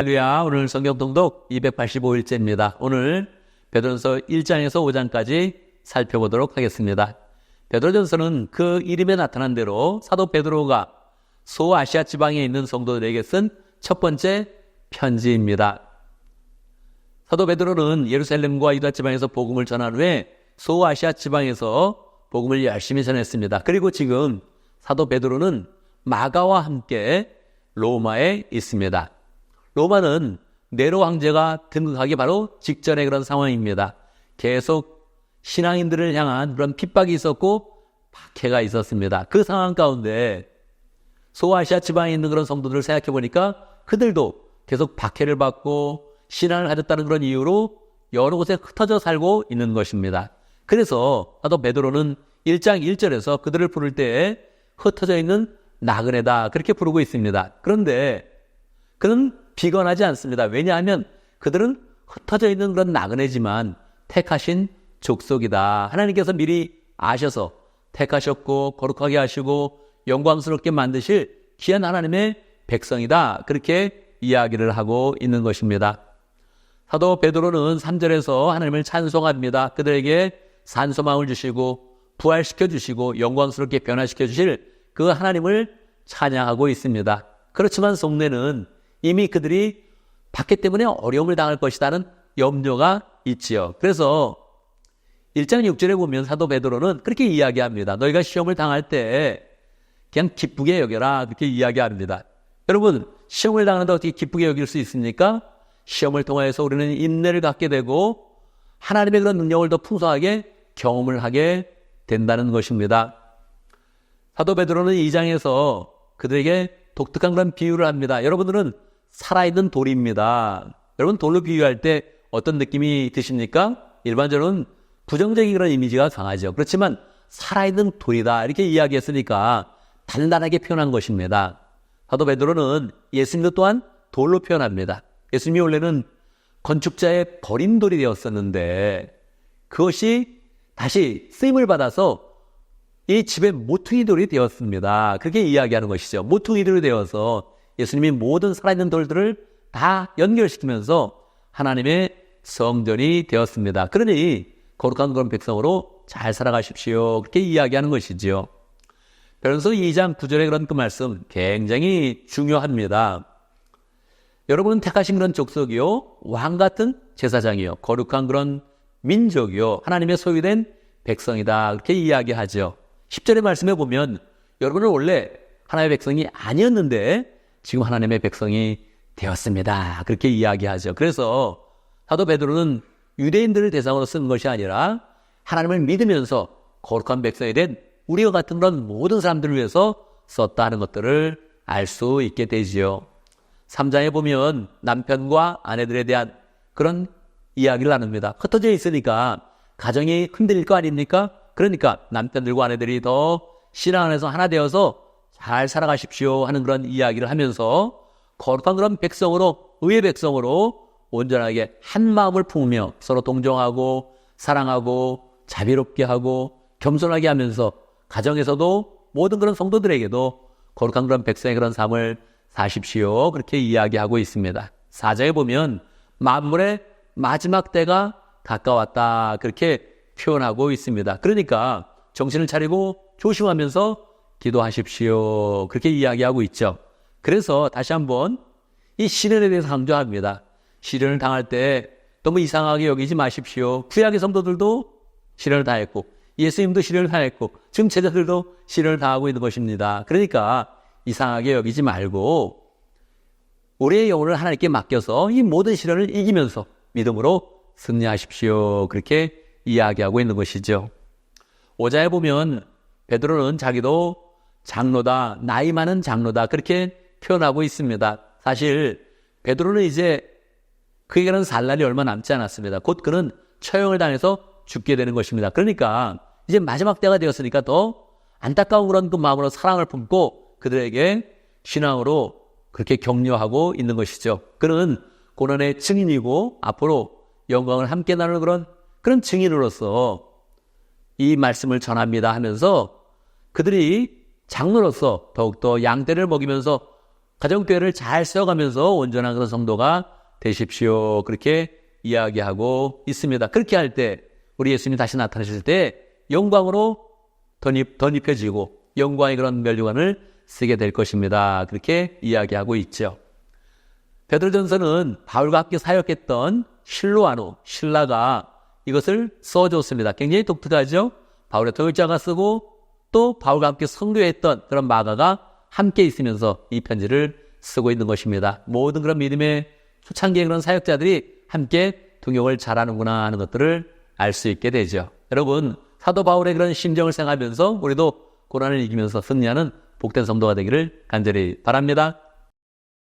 할렐루야. 오늘 성경 통독 285일째입니다. 오늘 베드로전서 1장에서 5장까지 살펴보도록 하겠습니다. 베드로전서는 그 이름에 나타난 대로 사도 베드로가 소아시아 지방에 있는 성도들에게 쓴 첫 번째 편지입니다. 사도 베드로는 예루살렘과 유다 지방에서 복음을 전한 후에 소아시아 지방에서 복음을 열심히 전했습니다. 그리고 지금 사도 베드로는 마가와 함께 로마에 있습니다. 로마는 네로 황제가 등극하기 바로 직전의 그런 상황입니다. 계속 신앙인들을 향한 그런 핍박이 있었고 박해가 있었습니다. 그 상황 가운데 소아시아 지방에 있는 그런 성도들을 생각해 보니까 그들도 계속 박해를 받고 신앙을 가졌다는 그런 이유로 여러 곳에 흩어져 살고 있는 것입니다. 그래서 사도 베드로는 1장 1절에서 그들을 부를 때에 흩어져 있는 나그네다 그렇게 부르고 있습니다. 그런데 그는 비관하지 않습니다. 왜냐하면 그들은 흩어져 있는 그런 나그네지만 택하신 족속이다. 하나님께서 미리 아셔서 택하셨고 거룩하게 하시고 영광스럽게 만드실 귀한 하나님의 백성이다. 그렇게 이야기를 하고 있는 것입니다. 사도 베드로는 3절에서 하나님을 찬송합니다. 그들에게 산소망을 주시고 부활시켜 주시고 영광스럽게 변화시켜 주실 그 하나님을 찬양하고 있습니다. 그렇지만 속내는 이미 그들이 박해 때문에 어려움을 당할 것이라는 염려가 있지요. 그래서 1장 6절에 보면 사도 베드로는 그렇게 이야기합니다. 너희가 시험을 당할 때 그냥 기쁘게 여겨라 그렇게 이야기합니다. 여러분 시험을 당하는데 어떻게 기쁘게 여길 수 있습니까? 시험을 통해서 우리는 인내를 갖게 되고 하나님의 그런 능력을 더 풍성하게 경험을 하게 된다는 것입니다. 사도 베드로는 2장에서 그들에게 독특한 그런 비유를 합니다. 여러분들은 살아있는 돌입니다. 여러분 돌로 비유할 때 어떤 느낌이 드십니까? 일반적으로는 부정적인 그런 이미지가 강하죠. 그렇지만 살아있는 돌이다 이렇게 이야기했으니까 단단하게 표현한 것입니다. 사도 베드로는 예수님도 또한 돌로 표현합니다. 예수님이 원래는 건축자의 버린 돌이 되었었는데 그것이 다시 쓰임을 받아서 이 집의 모퉁이 돌이 되었습니다. 그렇게 이야기하는 것이죠. 모퉁이 돌이 되어서 예수님이 모든 살아있는 돌들을 다 연결시키면서 하나님의 성전이 되었습니다. 그러니 거룩한 그런 백성으로 잘 살아가십시오. 그렇게 이야기하는 것이지요. 베드로전서 2장 9절의 그런 그 말씀 굉장히 중요합니다. 여러분은 택하신 그런 족속이요 왕 같은 제사장이요 거룩한 그런 민족이요 하나님의 소유된 백성이다 그렇게 이야기하죠. 10절의 말씀에 보면 여러분은 원래 하나님의 백성이 아니었는데 지금 하나님의 백성이 되었습니다 그렇게 이야기하죠. 그래서 사도 베드로는 유대인들을 대상으로 쓴 것이 아니라 하나님을 믿으면서 거룩한 백성이 된 우리와 같은 그런 모든 사람들을 위해서 썼다 하는 것들을 알 수 있게 되지요. 3장에 보면 남편과 아내들에 대한 그런 이야기를 나눕니다. 흩어져 있으니까 가정이 흔들릴 거 아닙니까? 그러니까 남편들과 아내들이 더 신앙 안에서 하나 되어서 잘 살아가십시오 하는 그런 이야기를 하면서 거룩한 그런 백성으로 의의 백성으로 온전하게 한 마음을 품으며 서로 동정하고 사랑하고 자비롭게 하고 겸손하게 하면서 가정에서도 모든 그런 성도들에게도 거룩한 그런 백성의 그런 삶을 사십시오 그렇게 이야기하고 있습니다. 4장에 보면 만물의 마지막 때가 가까웠다 그렇게 표현하고 있습니다. 그러니까 정신을 차리고 조심하면서 기도하십시오 그렇게 이야기하고 있죠. 그래서 다시 한번 이 시련에 대해서 강조합니다. 시련을 당할 때 너무 이상하게 여기지 마십시오. 구약의 성도들도 시련을 당했고 예수님도 시련을 당했고 지금 제자들도 시련을 당하고 있는 것입니다. 그러니까 이상하게 여기지 말고 우리의 영혼을 하나님께 맡겨서 이 모든 시련을 이기면서 믿음으로 승리하십시오 그렇게 이야기하고 있는 것이죠. 5장에 보면 베드로는 자기도 장로다 나이 많은 장로다 그렇게 표현하고 있습니다. 사실 베드로는 이제 그에게는 살 날이 얼마 남지 않았습니다. 곧 그는 처형을 당해서 죽게 되는 것입니다. 그러니까 이제 마지막 때가 되었으니까 더 안타까운 그런 그 마음으로 사랑을 품고 그들에게 신앙으로 그렇게 격려하고 있는 것이죠. 그는 고난의 증인이고 앞으로 영광을 함께 나누는 그런 증인으로서 이 말씀을 전합니다 하면서 그들이 장로로서 더욱더 양떼를 먹이면서 가정교회를 잘 세워가면서 온전한 그런 성도가 되십시오. 그렇게 이야기하고 있습니다. 그렇게 할 때 우리 예수님이 다시 나타나실 때 영광으로 덧입혀지고 영광의 그런 면류관을 쓰게 될 것입니다. 그렇게 이야기하고 있죠. 베드로전서는 바울과 함께 사역했던 실로아누, 신라가 이것을 써줬습니다. 굉장히 독특하죠? 바울의 통역자가 쓰고 또 바울과 함께 선교했던 그런 마가가 함께 있으면서 이 편지를 쓰고 있는 것입니다. 모든 그런 믿음의 초창기의 그런 사역자들이 함께 통역을 잘하는구나 하는 것들을 알 수 있게 되죠. 여러분, 사도 바울의 그런 심정을 생각하면서 우리도 고난을 이기면서 승리하는 복된 성도가 되기를 간절히 바랍니다.